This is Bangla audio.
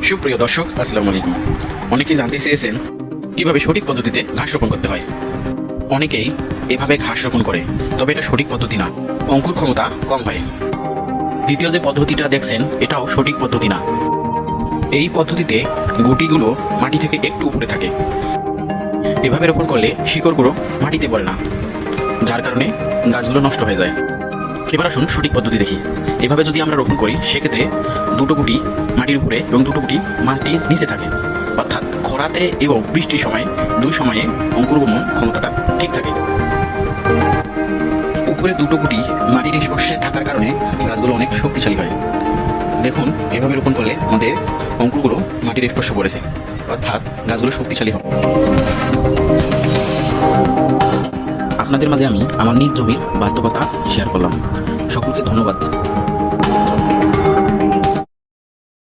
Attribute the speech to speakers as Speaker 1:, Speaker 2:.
Speaker 1: সুপ্রিয় দর্শক, আসসালামু আলাইকুম। অনেকেই জানতে চেয়েছেন কিভাবে সঠিক পদ্ধতিতে ঘাস রোপণ করতে হয়। অনেকেই এভাবে ঘাস রোপণ করে, তবে এটা সঠিক পদ্ধতি না, অঙ্কুর ক্ষমতা কম হয়। দ্বিতীয় যে পদ্ধতিটা দেখছেন, এটাও সঠিক পদ্ধতি না। এই পদ্ধতিতে গুটিগুলো মাটি থেকে একটু উপরে থাকে। এভাবে রোপণ করলে শিকড়গুলো মাটিতে পড়ে না, যার কারণে গাছগুলো নষ্ট হয়ে যায়। এবার আসুন সঠিক পদ্ধতি দেখি। এভাবে যদি আমরা রোপণ করি, সেক্ষেত্রে দুটো গুটি মাটির উপরে এবং দুটো গুটি মাটির নিচে থাকে, অর্থাৎ খরাতে এবং বৃষ্টির সময় দুই সময়ে অঙ্কুরগমন ক্ষমতাটা ঠিক থাকে। উপরে দুটো গুটি মাটির স্পর্শে থাকার কারণে গাছগুলো অনেক শক্তিশালী হয়। দেখুন, এভাবে রোপণ করলে আমাদের অঙ্কুরগুলো মাটির স্পর্শে পড়েছে, অর্থাৎ গাছগুলো শক্তিশালী হবে। আপনাদের মাঝে আমি আমার নিজ জমির বাস্তবতা শেয়ার করলাম। সকলকে ধন্যবাদ।